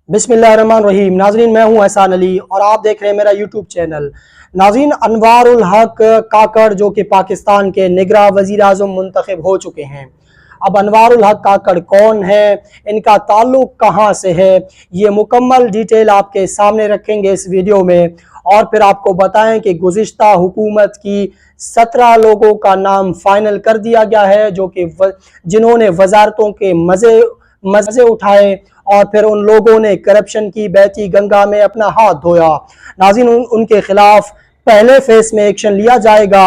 बिस्मिल्लाहिर्रहमानिर्रहीम। नाज़रीन, मैं हूं एहसान अली और आप देख रहे हैं मेरा यूट्यूब चैनल। नाज़रीन, अनवारुल हक काकड़ जो कि पाकिस्तान के निगरां वज़ीर आज़म मुंतखब हो चुके हैं। अब अनवारुल हक काकड़ कौन है, इनका ताल्लुक कहाँ से है, ये मुकम्मल डिटेल आपके सामने रखेंगे इस वीडियो में। और फिर आपको बताएं कि गुज़िश्ता हुकूमत की 17 लोगों का नाम फाइनल कर दिया गया है, जो कि जिन्होंने वजारतों के मज़े उठाए और फिर उन लोगों ने करप्शन की बहती गंगा में अपना हाथ धोया। नाज़रीन, उनके खिलाफ पहले फेस में एक्शन लिया जाएगा।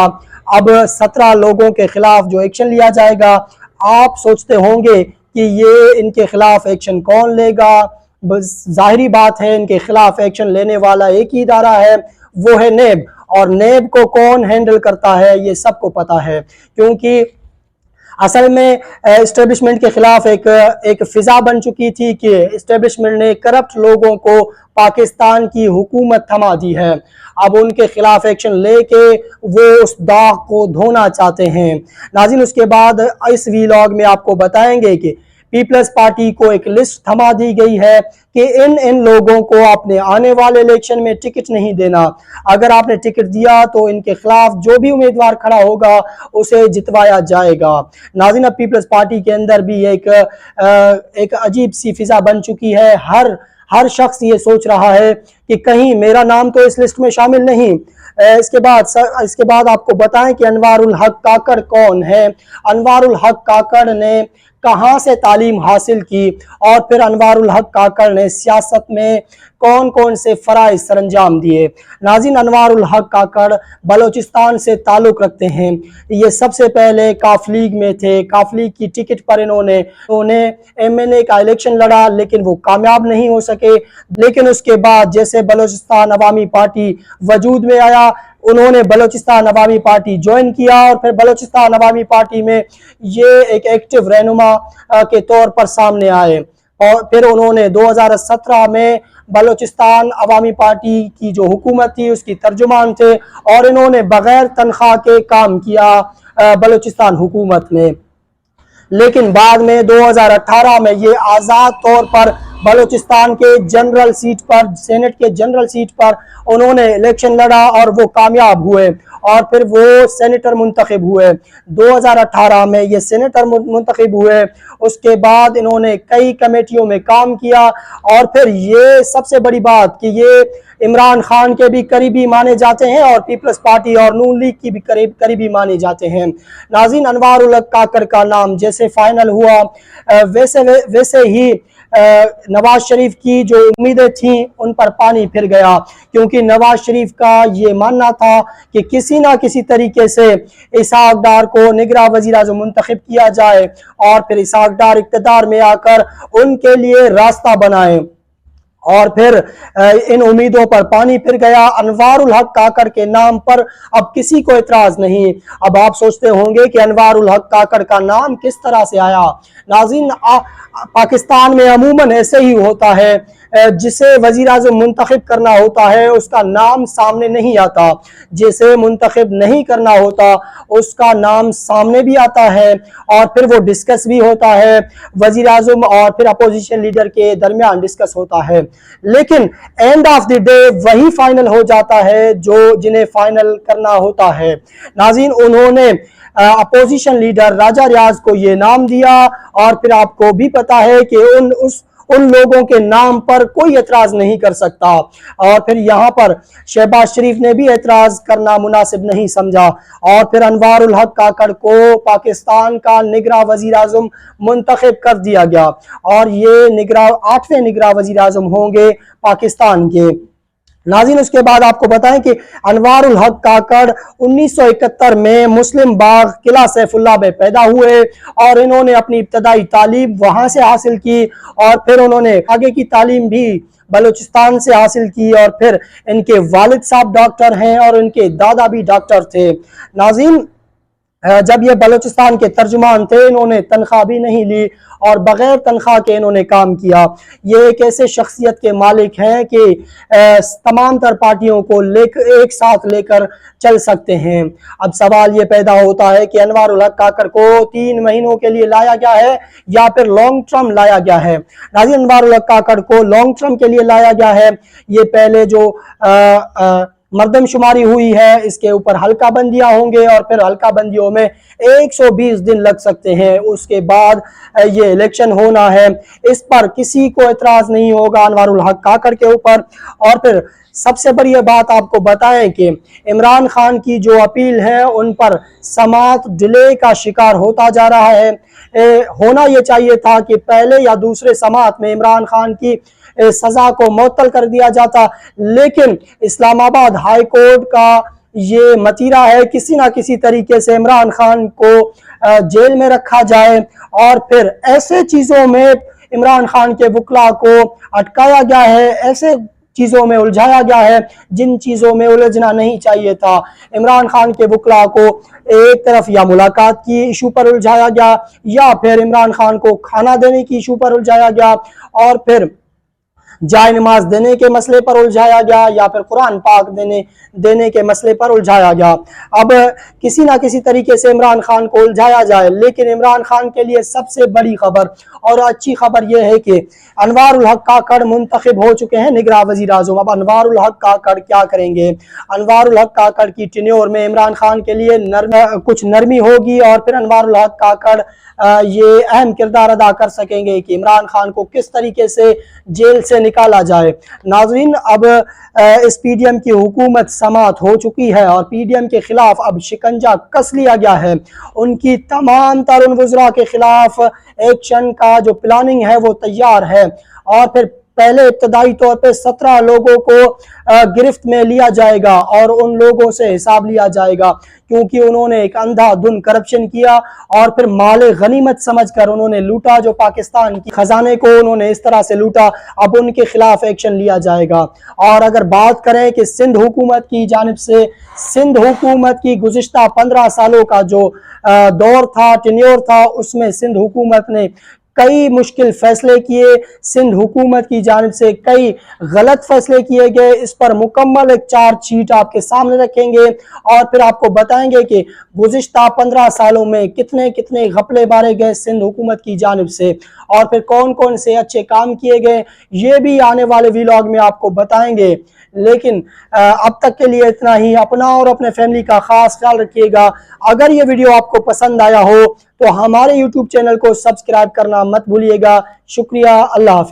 अब 17 लोगों के खिलाफ जो एक्शन लिया जाएगा, आप सोचते होंगे कि ये इनके खिलाफ एक्शन कौन लेगा। बस ज़ाहिरी बात है, इनके खिलाफ एक्शन लेने वाला एक ही इदारा है, वो है नेब। और नेब को कौन हैंडल करता है ये सबको पता है, क्योंकि असल में एस्टेब्लिशमेंट के खिलाफ एक फिजा बन चुकी थी कि एस्टेब्लिशमेंट ने करप्ट लोगों को पाकिस्तान की हुकूमत थमा दी है। अब उनके खिलाफ एक्शन लेके वो उस दाग को धोना चाहते हैं। नाज़रीन, उसके बाद इस वीलॉग में आपको बताएंगे कि पीपल्स पार्टी को एक लिस्ट थमा दी गई है कि इन लोगों को आपने आने वाले इलेक्शन में टिकट नहीं देना। अगर आपने टिकट दिया तो इनके खिलाफ जो भी उम्मीदवार खड़ा होगा उसे जितवाया जाएगा। नाज़रीन, अब पीपल्स पार्टी के अंदर भी एक अजीब सी फिजा बन चुकी है। हर शख्स ये सोच रहा है कि कहीं मेरा नाम तो इस लिस्ट में शामिल नहीं। इसके बाद आपको बताएं कि अनवारुल हक काकड़ कौन है, अनवारुल हक काकड़ ने कहां से तालीम हासिल की और फिर अनवारुल हक काकड़ ने सियासत में कौन कौन से फराइज सरंजाम दिए। नाज़रीन, अनवारुल हक काकड़ बलोचिस्तान से ताल्लुक़ रखते हैं। ये सबसे पहले काफ लीग में थे। काफ लीग की टिकट पर इन्होंने MNA का इलेक्शन लड़ा, लेकिन वो कामयाब नहीं हो सके। लेकिन उसके बाद जैसे बलोचिस्तान अवामी पार्टी वजूद में आया, उन्होंने बलोचिस्तान अवामी पार्टी ज्वाइन किया और फिर बलोचिस्तान अवामी पार्टी में ये एक एक्टिव रहनुमा के तौर पर सामने आए। और फिर उन्होंने 2017 में बलोचिस्तान अवामी पार्टी की जो हुकूमत थी उसकी तर्जुमान थे और इन्होंने बगैर तनख्वाह के काम किया बलोचिस्तान हुकूमत में। लेकिन बाद में 2018 में ये आज़ाद तौर पर बलोचिस्तान के जनरल सीट पर, सेनेट के जनरल सीट पर उन्होंने इलेक्शन लड़ा और वो कामयाब हुए और फिर वो सेनेटर मुंतखब हुए। 2018 में ये सेनेटर मुंतखब हुए। उसके बाद इन्होंने कई कमेटियों में काम किया और फिर ये सबसे बड़ी बात कि ये इमरान खान के भी करीबी माने जाते हैं और पीपल्स पार्टी और नून लीग की भी करीबी माने जाते हैं। नाज़रीन, अनवारुल हक काकड़ का नाम जैसे फाइनल हुआ, वैसे ही नवाज शरीफ की जो उम्मीदें थीं उन पर पानी फिर गया, क्योंकि नवाज शरीफ का ये मानना था कि किसी ना किसी तरीके से इसहाक डार को निगरां वज़ीर आज़म मुंतखब किया जाए और फिर इसहाक डार इक़्तिदार में आकर उनके लिए रास्ता बनाए। और फिर इन उम्मीदों पर पानी फिर गया। अनवारुल हक काकड़ के नाम पर अब किसी को इतराज नहीं। अब आप सोचते होंगे कि अनवारुल हक काकड़ का नाम किस तरह से आया। नाज़रीन, पाकिस्तान में अमूमन ऐसे ही होता है, जिसे वज़ीर आज़म मुंतखब करना होता है उसका नाम सामने नहीं आता, जिसे मुंतखब नहीं करना होता उसका नाम सामने भी आता है और फिर वो डिस्कस भी होता है। वज़ीर आज़म और फिर अपोजिशन लीडर के दरमियान डिस्कस होता है, लेकिन एंड ऑफ द डे वही फाइनल हो जाता है जो जिन्हें फाइनल करना होता है। नाज़रीन, उन्होंने अपोजिशन लीडर राजा रियाज को ये नाम दिया और फिर आपको भी पता है कि उन लोगों के नाम पर कोई एतराज नहीं कर सकता। और फिर यहाँ पर शहबाज शरीफ ने भी एतराज करना मुनासिब नहीं समझा और फिर अनवारुल हक काकड़ को पाकिस्तान का निगरां वज़ीर आज़म मुंतखब कर दिया गया और ये 8वें निगरां वज़ीर आज़म होंगे पाकिस्तान के। नाज़रीन, उसके बाद आपको बताएं कि अनवारुल हक काकड़ 1971 में मुस्लिम बाग किला सैफुल्लाह में पैदा हुए और इन्होंने अपनी इब्तदाई तालीम वहां से हासिल की और फिर उन्होंने आगे की तालीम भी बलूचिस्तान से हासिल की और फिर इनके वालिद साहब डॉक्टर हैं और इनके दादा भी डॉक्टर थे। नाज़रीन, जब ये बलूचिस्तान के तर्जुमान थे, इन्होंने तनख्वाह भी नहीं ली और बग़ैर तनख्वाह के इन्होंने काम किया। ये एक ऐसे शख्सियत के मालिक हैं कि तमाम तर पार्टियों को एक साथ लेकर चल सकते हैं। अब सवाल ये पैदा होता है कि अनवारुल हक काकड़ को 3 महीनों के लिए लाया गया है या फिर लॉन्ग टर्म लाया गया है। नाज़रीन, अनवारुल हक काकड़ को लॉन्ग टर्म के लिए लाया गया है। ये पहले जो मर्दमशुमारी हुई है, इसके ऊपर हल्का बंदियां होंगे और फिर हल्का बंदियों में 120 दिन लग सकते हैं। उसके बाद ये इलेक्शन होना है। इस पर किसी को एतराज़ नहीं होगा अनवारुल हक काकड़ के ऊपर। और फिर सबसे बड़ी बात आपको बताएं कि इमरान खान की जो अपील है उन पर समाअत डिले का शिकार होता जा रहा है। होना ये चाहिए था कि पहले या दूसरे समाअत में इमरान खान की सजा को मुअत्तल कर दिया जाता, लेकिन इस्लामाबाद हाई कोर्ट का ये मतीरा है किसी ना किसी तरीके से इमरान खान को जेल में रखा जाए और फिर ऐसे चीज़ों में इमरान खान के वकला को अटकाया गया है, ऐसे चीज़ों में उलझाया गया है जिन चीज़ों में उलझना नहीं चाहिए था। इमरान खान के वकला को एक तरफ या मुलाकात की इशू पर उलझाया गया या फिर इमरान खान को खाना देने की इशू पर उलझाया गया और फिर जाय नमाज देने के मसले पर उलझाया गया या फिर कुरान पाक देने के मसले पर उलझाया गया। अब किसी ना किसी तरीके से इमरान खान को उलझाया जाए, लेकिन इमरान खान के लिए सबसे बड़ी खबर और अच्छी खबर यह है कि अनवारुल हक काकड़ मुंतखब हो चुके हैं निगरां वज़ीर आज़म। अब अनवारुल हक काकड़ क्या करेंगे? अनवारुल हक काकड़ की टेन्योर में इमरान खान के लिए कुछ नरमी होगी और फिर अनवारुल हक काकड़ ये अहम किरदार अदा कर सकेंगे कि इमरान खान को किस तरीके से जेल से निकाला जाए। नाज़रीन, अब इस पीडीएम की हुकूमत समाअत हो चुकी है और पीडीएम के खिलाफ अब शिकंजा कस लिया गया है। उनकी तमाम तर उन वज़रा के खिलाफ एक्शन का जो प्लानिंग है वो तैयार है और फिर पहले इब्तदाई तौर पे 17 लोगों को गिरफ्त में लिया जाएगा और उन लोगों से हिसाब लिया जाएगा क्योंकि उन्होंने एक अंधाधुन करप्शन किया और फिर माले गनीमत समझकर उन्होंने लूटा, जो पाकिस्तान की खजाने को उन्होंने इस तरह से लूटा। अब उनके खिलाफ एक्शन लिया जाएगा। और अगर बात करें कि सिंध हुकूमत की जानिब से, सिंध हुकूमत की गुज़िश्ता 15 सालों का जो दौर था, टेन्योर था, उसमें सिंध हुकूमत ने कई मुश्किल फैसले किए, सिंध हुकूमत की जानिब से कई गलत फैसले किए गए। इस पर मुकम्मल एक चार्जशीट आपके सामने रखेंगे और फिर आपको बताएंगे कि गुज़िश्ता 15 सालों में कितने कितने घपले मारे गए सिंध हुकूमत की जानिब से और फिर कौन कौन से अच्छे काम किए गए, ये भी आने वाले व्लॉग में आपको बताएंगे। लेकिन अब तक के लिए इतना ही। अपना और अपने फैमिली का खास ख्याल रखिएगा। अगर ये वीडियो आपको पसंद आया हो तो हमारे YouTube चैनल को सब्सक्राइब करना मत भूलिएगा। शुक्रिया। अल्लाह हाफ़िज़।